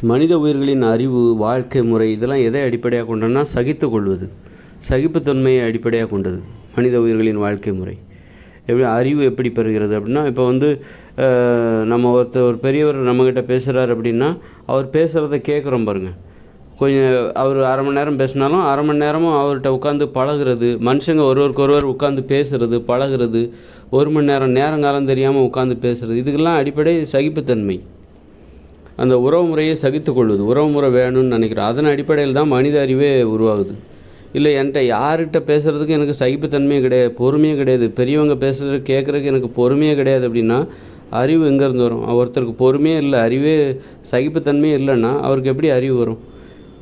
மனித உயிர்களின் அறிவு, வாழ்க்கை முறை இதெல்லாம் எதை அடிப்படையாக கொண்டதுன்னா சகித்துக்கொள்வது, சகிப்புத்தன்மையை அடிப்படையாக கொண்டது மனித உயிர்களின் வாழ்க்கை முறை. அறிவு எப்படி பெறுகிறது அப்படின்னா, இப்போ வந்து நம்ம ஒரு பெரியவர் நம்மக்கிட்ட பேசுகிறார் அப்படின்னா, அவர் பேசுகிறத கேட்குறோம் பாருங்கள். கொஞ்சம் அவர் அரை மணி நேரம் பேசினாலும் அரை மணி நேரமும் அவர்கிட்ட உட்காந்து பழகிறது. மனுஷங்க ஒருவருக்கு உட்காந்து பேசுகிறது, பழகிறது, 1 மணி நேரம் நேரங்காலம் தெரியாமல் உட்காந்து பேசுகிறது, இதுக்கெல்லாம் அடிப்படை சகிப்புத்தன்மை. அந்த உறவு முறையை சகித்துக்கொள்வது, உறவு முறை வேணும்னு நினைக்கிறோம். அதன் அடிப்படையில் தான் மனித அறிவே உருவாகுது. இல்லை என்கிட்ட யார்கிட்ட பேசுகிறதுக்கு எனக்கு சகிப்புத்தன்மையே கிடையாது, பொறுமையே கிடையாது, பெரியவங்க பேசுகிறது கேட்குறதுக்கு எனக்கு பொறுமையே கிடையாது அப்படின்னா அறிவு எங்கேருந்து வரும்? ஒருத்தருக்கு பொறுமையே இல்லை, அறிவே சகிப்புத்தன்மையே இல்லைன்னா அவருக்கு எப்படி அறிவு வரும்?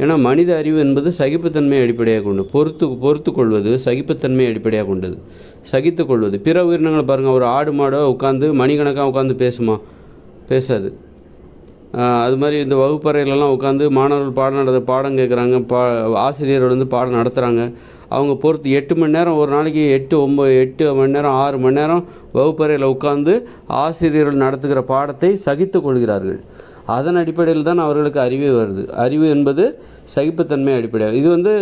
ஏன்னா மனித அறிவு என்பது சகிப்புத்தன்மையை அடிப்படையாக கொண்டு பொறுத்து கொள்வது, சகிப்புத்தன்மையை அடிப்படையாக கொண்டது. சகித்து கொள்வது. பிற உயிரினங்களை பாருங்கள், ஒரு ஆடு மாடோ உட்காந்து மணிக்கணக்காக உட்காந்து பேசுமா? பேசாது. அது மாதிரி இந்த வகுப்பறையிலலாம் உட்காந்து மாணவர்கள் பாடம் கேட்குறாங்க, ஆசிரியர்கள் வந்து பாடம் நடத்துகிறாங்க. அவங்க பொறுத்து 8 மணி நேரம் ஒரு நாளைக்கு 8 மணி நேரம் 6 மணி நேரம் வகுப்பறையில் உட்காந்து ஆசிரியர்கள் நடத்துகிற பாடத்தை சகித்து கொள்கிறார்கள். அதன் அடிப்படையில் தான் அவர்களுக்கு அறிவே வருது. அறிவு என்பது சகிப்புத்தன்மை அடிப்படையாக. இது வந்து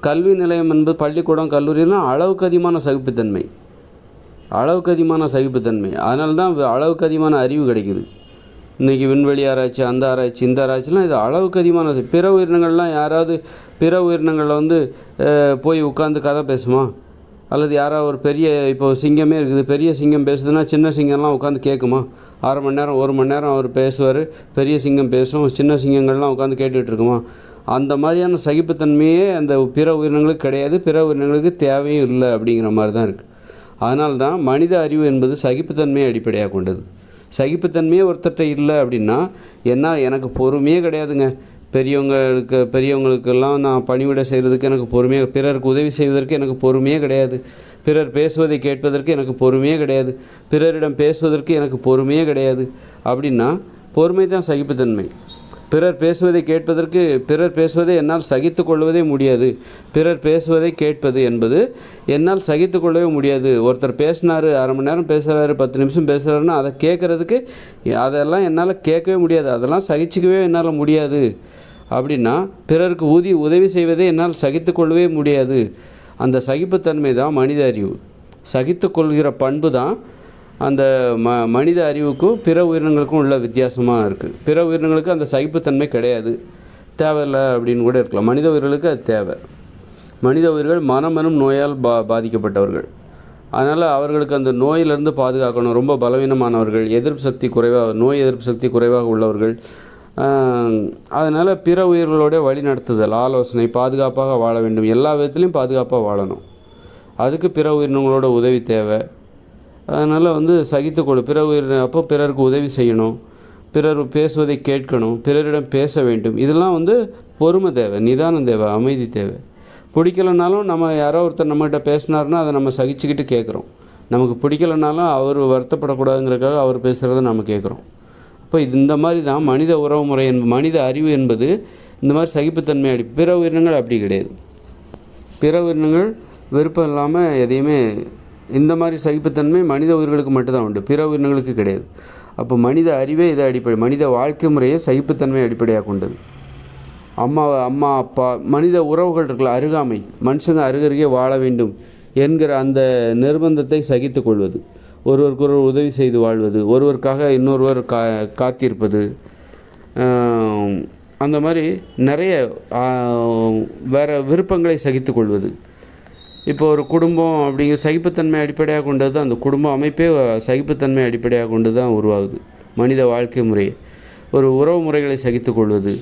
கல்வி நிலையம் என்பது பள்ளிக்கூடம், கல்லூரிலாம் அளவுக்கு அதிகமான சகிப்புத்தன்மை, அளவுக்கு அதிகமான சகிப்புத்தன்மை. அதனால தான் அளவுக்கு அதிகமான அறிவு கிடைக்குது. இன்றைக்கி விண்வெளி ஆராய்ச்சி, அந்த ஆராய்ச்சி, இந்த ஆராய்ச்சிலாம் இது அளவுக்கு அதிகமான. பிற உயிரினங்கள்லாம் யாராவது பிற உயிரினங்களில் வந்து போய் உட்காந்து கதை பேசுமா? அல்லது யாராவது ஒரு பெரிய, இப்போ சிங்கமே இருக்குது, பெரிய சிங்கம் பேசுதுன்னா சின்ன சிங்கம்லாம் உட்காந்து கேட்குமா? 1/2 மணி நேரம் 1 மணி நேரம் அவர் பேசுவார், பெரிய சிங்கம் பேசும், சின்ன சிங்கங்கள்லாம் உட்காந்து கேட்டுகிட்டு இருக்குமா? அந்த மாதிரியான சகிப்புத்தன்மையே அந்த பிற உயிரினங்களுக்கு கிடையாது, பிற உயிரினங்களுக்கு தேவையும் இல்லை அப்படிங்கிற மாதிரி தான் இருக்குது. அதனால தான் மனித அறிவு என்பது சகிப்புத்தன்மையை அடிப்படையாக கொண்டது. சகிப்புத்தன்மையே ஒருத்தர்கிட்ட இல்லை அப்படின்னா எனக்கு பொறுமையே கிடையாதுங்க. பெரியவங்களுக்கெல்லாம் நான் பணிவிடை செய்கிறதுக்கு எனக்கு பொறுமையாக, பிறருக்கு உதவி செய்வதற்கு எனக்கு பொறுமையே கிடையாது, பிறர் பேசுவதை கேட்பதற்கு எனக்கு பொறுமையே கிடையாது, பிறரிடம் பேசுவதற்கு எனக்கு பொறுமையே கிடையாது அப்படின்னா பொறுமை தான் சகிப்புத்தன்மை. பிறர் பேசுவதை என்னால் சகித்து கொள்வதே முடியாது. பிறர் பேசுவதை கேட்பது என்பது என்னால் சகித்து கொள்ளவே முடியாது. ஒருத்தர் பேசினார், 1/2 மணி நேரம் பேசுகிறாரு, 10 நிமிஷம் பேசுகிறாருன்னா அதை கேட்குறதுக்கு அதெல்லாம் என்னால் கேட்கவே முடியாது, அதெல்லாம் சகிச்சிக்கவே என்னால் முடியாது அப்படின்னா பிறருக்கு உதவி செய்வதை என்னால் சகித்து கொள்ளவே முடியாது. அந்த சகிப்புத்தன்மை தான் மனித அறிவு. சகித்து கொள்கிற பண்பு தான் அந்த மனித அறிவுக்கும் பிற உயிரினங்களுக்கும் உள்ள வித்தியாசமாக இருக்குது. பிற உயிரினங்களுக்கு அந்த சகிப்புத்தன்மை கிடையாது, தேவையில்லை அப்படின்னு கூட இருக்கலாம். மனித உயிர்களுக்கு அது தேவை. மனித உயிர்கள் மனமெனும் நோயால் பாதிக்கப்பட்டவர்கள். அதனால் அவர்களுக்கு அந்த நோயிலிருந்து பாதுகாக்கணும். ரொம்ப பலவீனமானவர்கள், நோய் எதிர்ப்பு சக்தி குறைவாக உள்ளவர்கள். அதனால் பிற உயிர்களோட வழி நடத்துதல், ஆலோசனை, பாதுகாப்பாக வாழ வேண்டும், எல்லா விதத்துலேயும் பாதுகாப்பாக வாழணும். அதுக்கு பிற உயிரினங்களோட உதவி தேவை. அதனால் வந்து அப்போ பிறருக்கு உதவி செய்யணும், பிறர் பேசுவதை கேட்கணும், பிறரிடம் பேச வேண்டும். இதெல்லாம் வந்து பொறுமை தேவை, நிதானம் தேவை, அமைதி தேவை. பிடிக்கலைனாலும் நம்ம யாரோ ஒருத்தர் நம்மகிட்ட பேசினார்னா அதை நம்ம சகிச்சுக்கிட்டு கேட்குறோம். நமக்கு பிடிக்கலைனாலும் அவர் வருத்தப்படக்கூடாதுங்கிறதுக்காக அவர் பேசுகிறத நம்ம கேட்குறோம். அப்போ இந்த மாதிரி தான் மனித உறவு முறை மனித அறிவு என்பது இந்த மாதிரி சகிப்புத்தன்மை பிற உயிரினங்கள் அப்படி கிடையாது. பிற உயிரினங்கள் விருப்பம் இல்லாமல் எதையுமே, இந்த மாதிரி சகிப்புத்தன்மை மனித உயிர்களுக்கு மட்டும்தான் உண்டு, பிற உயிரினங்களுக்கு கிடையாது. அப்போ மனித அறிவே இதை அடிப்படை, மனித வாழ்க்கை முறையை சகிப்புத்தன்மை அடிப்படையாக கொண்டது. அம்மா அப்பா, மனித உறவுகள் இருக்கல, அருகாமை, மனுஷங்க அருகருகே வாழ வேண்டும் என்கிற அந்த நிர்பந்தத்தை சகித்து கொள்வது, ஒருவருக்கொருவர் உதவி செய்து வாழ்வது, ஒருவருக்காக இன்னொருவர் காத்திருப்பது, அந்த மாதிரி நிறைய வேறு விருப்பங்களை சகித்து கொள்வது. இப்போ ஒரு குடும்பம் அப்படிங்கிற சகிப்புத்தன்மை அடிப்படையாக கொண்டது தான், அந்த குடும்ப அமைப்பே சகிப்புத்தன்மை அடிப்படையாக கொண்டு தான் உருவாகுது. மனித வாழ்க்கை முறையை, ஒரு உறவு முறைகளை சகித்து கொள்வது,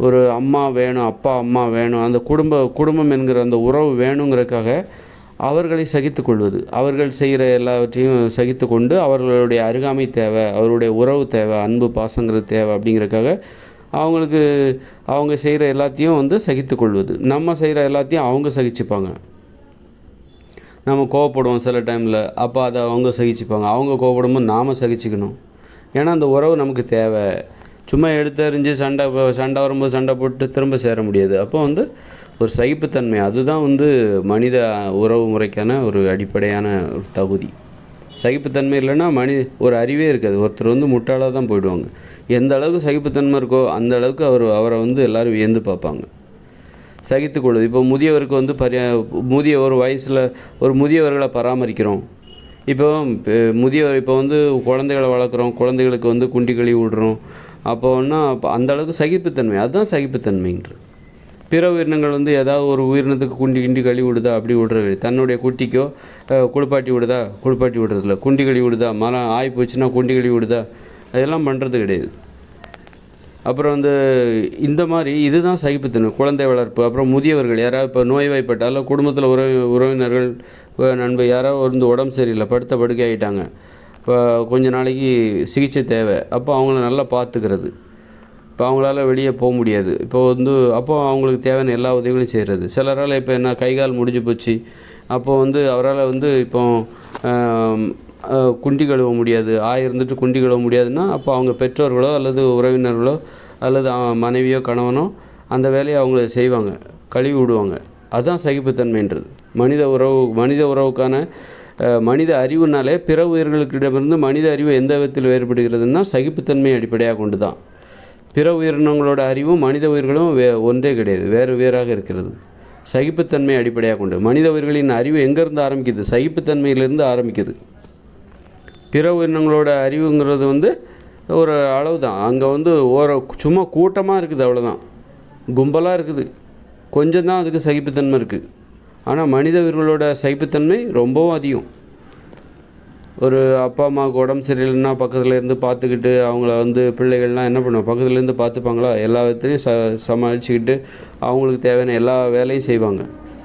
ஒரு அம்மா வேணும், அப்பா அம்மா வேணும், அந்த குடும்பம் என்கிற அந்த உறவு வேணுங்கிறதுக்காக அவர்களை சகித்து கொள்வது, அவர்கள் செய்கிற எல்லாவற்றையும் சகித்து கொண்டு அவர்களுடைய அருகாமை தேவை, அவருடைய உறவு தேவை, அன்பு பாசங்கிறது தேவை அப்படிங்கிறதுக்காக அவங்க செய்கிற எல்லாத்தையும் வந்து சகித்து கொள்வது. நம்ம செய்கிற எல்லாத்தையும் அவங்க சகிச்சுப்பாங்க. நம்ம கோவப்படுவோம் சில டைமில், அப்போ அதை அவங்க சகிச்சுப்பாங்க. அவங்க கோவப்படும்போது நாம் சகிச்சுக்கணும். ஏன்னா அந்த உறவு நமக்கு தேவை. சும்மா எடுத்தறிஞ்சு சண்டை வரும்போது சண்டை போட்டு திரும்ப சேர முடியாது. அப்போ வந்து ஒரு சகிப்புத்தன்மை, அதுதான் வந்து மனித உறவு முறைக்கான ஒரு அடிப்படையான ஒரு தகுதி. சகிப்புத்தன்மை இல்லைன்னா ஒரு அறிவே இருக்காது. ஒருத்தர் வந்து முட்டாளாக தான் போயிடுவாங்க. எந்த அளவுக்கு சகிப்புத்தன்மை இருக்கோ அந்த அளவுக்கு அவரை வந்து எல்லோரும் வியந்து பார்ப்பாங்க. சகித்துக்கொள்வது. இப்போ முதியவருக்கு வந்து முதிய ஒரு வயசில் ஒரு முதியவர்களை பராமரிக்கிறோம். இப்போ முதியவர் இப்போ வந்து குழந்தைகளை வளர்க்குறோம், குழந்தைகளுக்கு வந்து குண்டி கழுவி விடுறோம். அப்போன்னா அந்த அளவுக்கு சகிப்புத்தன்மை, அதுதான் சகிப்புத்தன்மைன்றது. பிற உயிரினங்கள் வந்து ஏதாவது ஒரு உயிரினத்துக்கு கிண்டி கழுவி விடுதா, அப்படி விடுறது. தன்னுடைய குட்டிக்கோ குளிப்பாட்டி விடுறதில்ல. குண்டி கழுவி விடுதா, மரம் ஆகி போச்சுன்னா குண்டி கழுவி விடுதா, அதெல்லாம் பண்ணுறது கிடையாது. அப்புறம் வந்து இந்த மாதிரி இதுதான் சகிப்புத்தன்மை. குழந்தை வளர்ப்பு, அப்புறம் முதியவர்கள் யாராவது இப்போ நோய்வாய்ப்பட்டால் குடும்பத்தில் உறவினர்கள் நண்பர் யாராவது வந்து உடம்பு சரியில்லை, படுக்கை ஆகிட்டாங்க, இப்போ கொஞ்ச நாளைக்கு சிகிச்சை தேவை, அப்போ அவங்கள நல்லா பார்த்துக்கிறது. இப்போ அவங்களால வெளியே போக முடியாது, இப்போ வந்து அப்போ அவங்களுக்கு தேவையான எல்லா உதவிகளும் செய்கிறது. சிலரால் இப்போ என்ன கை கால் முடிஞ்சு போச்சு, அப்போது வந்து அவரால் வந்து இப்போ குண்டி கழுவ முடியாது, இருந்துட்டு குண்டி கழுவ முடியாதுன்னா அப்போ அவங்க பெற்றோர்களோ அல்லது உறவினர்களோ அல்லது மனைவியோ கணவனோ அந்த வேலையை அவங்க செய்வாங்க, கழுவி விடுவாங்க. அதுதான் சகிப்புத்தன்மைன்றது. மனித உறவுக்கான மனித அறிவுனாலே பிற உயிர்களுக்கிடமிருந்து மனித அறிவு எந்த விதத்தில் வேறுபடுகிறதுனா சகிப்புத்தன்மையை அடிப்படையாக கொண்டு தான். பிற உயிரினங்களோட அறிவும் மனித உயிர்களும் ஒன்றே கிடையாது, வேறாக இருக்கிறது. சகிப்புத்தன்மையை அடிப்படையாக கொண்டு மனித உயிர்களின் அறிவு எங்கேருந்து ஆரம்பிக்குது? சகிப்புத்தன்மையிலிருந்து ஆரம்பிக்குது. பிற உயிரினங்களோட அறிவுங்கிறது வந்து ஒரு அளவு தான். அங்கே வந்து சும்மா கூட்டமாக இருக்குது, அவ்வளோதான், கும்பலாக இருக்குது, கொஞ்சம் தான் அதுக்கு சகிப்புத்தன்மை இருக்குது. ஆனால் மனித உயிர்களோட சகிப்புத்தன்மை ரொம்பவும் அதிகம். ஒரு அப்பா அம்மாவுக்கு உடம்பு சரியில்லைன்னா பக்கத்தில் இருந்து பார்த்துக்கிட்டு அவங்கள வந்து பிள்ளைகள்லாம் என்ன பண்ணுவாங்க, பக்கத்துலேருந்து பார்த்துப்பாங்களா, எல்லா விதத்துலையும் சமாளிச்சுக்கிட்டு அவங்களுக்கு தேவையான எல்லா வேலையும் செய்வாங்க.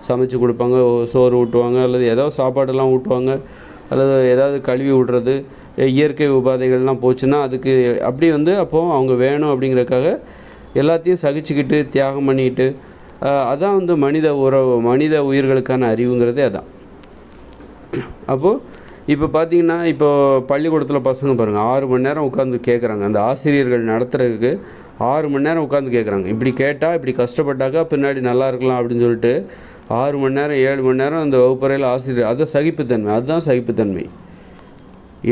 சமைச்சு கொடுப்பாங்க, சோறு ஊட்டுவாங்க, அல்லது ஏதாவது சாப்பாடெல்லாம் ஊட்டுவாங்க, அல்லது ஏதாவது கழுவி விடுறது, இயற்கை உபாதைகள்லாம் போச்சுன்னா அதுக்கு அப்படி வந்து அப்போது அவங்க வேணும் அப்படிங்கிறதுக்காக எல்லாத்தையும் சகிச்சுக்கிட்டு தியாகம் பண்ணிக்கிட்டு, அதான் வந்து மனித உயிர்களுக்கான அறிவுங்கிறதே அதான். அப்போது இப்போ பார்த்திங்கன்னா இப்போ பள்ளிக்கூடத்தில் பசங்க பாருங்கள் 6 மணி நேரம் உட்காந்து கேட்குறாங்க. அந்த ஆசிரியர்கள் நடத்துறதுக்கு 6 மணி நேரம் உட்காந்து கேட்குறாங்க. இப்படி கேட்டால் இப்படி கஷ்டப்பட்டாக்கா பின்னாடி நல்லா இருக்கலாம் அப்படின்னு சொல்லிட்டு 6 மணி நேரம் 7 மணி நேரம் அந்த வகுப்பறையில் ஆசிரியர், அதுதான் சகிப்புத்தன்மை. அதுதான் சகிப்புத்தன்மை.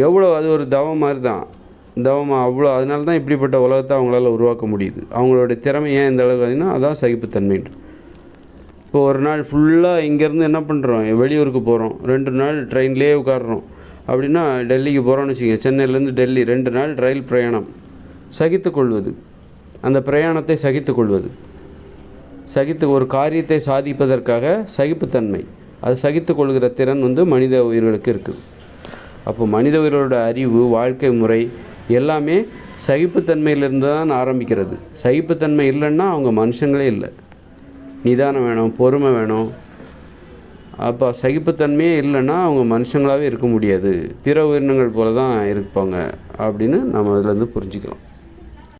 எவ்வளோ அது ஒரு தவம் மாதிரி தான், தவமாக அவ்வளோ. அதனால தான் இப்படிப்பட்ட உலகத்தை அவங்களால உருவாக்க முடியுது. அவங்களுடைய திறமை ஏன் இந்த அளவுக்கு அதுன்னா அதான் சகிப்புத்தன்மைன்னு. இப்போ ஒரு நாள் ஃபுல்லாக இங்கேருந்து என்ன பண்ணுறோம், வெளியூருக்கு போகிறோம், 2 நாள் ட்ரெயின்லேயே உட்காடுறோம் அப்படின்னா, டெல்லிக்கு போகிறோன்னு வச்சுக்கோங்க, சென்னையிலேருந்து டெல்லி 2 நாள் ரயில் பிரயாணம். சகித்துக்கொள்வது, அந்த பிரயாணத்தை சகித்துக்கொள்வது, ஒரு காரியத்தை சாதிப்பதற்காக சகிப்புத்தன்மை, அது சகித்துக்கொள்கிற திறன் வந்து மனித உயிர்களுக்கு இருக்குது. அப்போ மனித உயிர்களோட அறிவு, வாழ்க்கை முறை எல்லாமே சகிப்புத்தன்மையிலிருந்து தான் ஆரம்பிக்கிறது. சகிப்புத்தன்மை இல்லைன்னா அவங்க மனுஷங்களே இல்லை. நிதானம் வேணும், பொறுமை வேணும். அப்போ சகிப்புத்தன்மையே இல்லைன்னா அவங்க மனுஷங்களாகவே இருக்க முடியாது, பிற உயிரினங்கள் போல தான் இருப்பாங்க அப்படின்னு நம்ம அதிலேருந்து புரிஞ்சுக்கலாம்.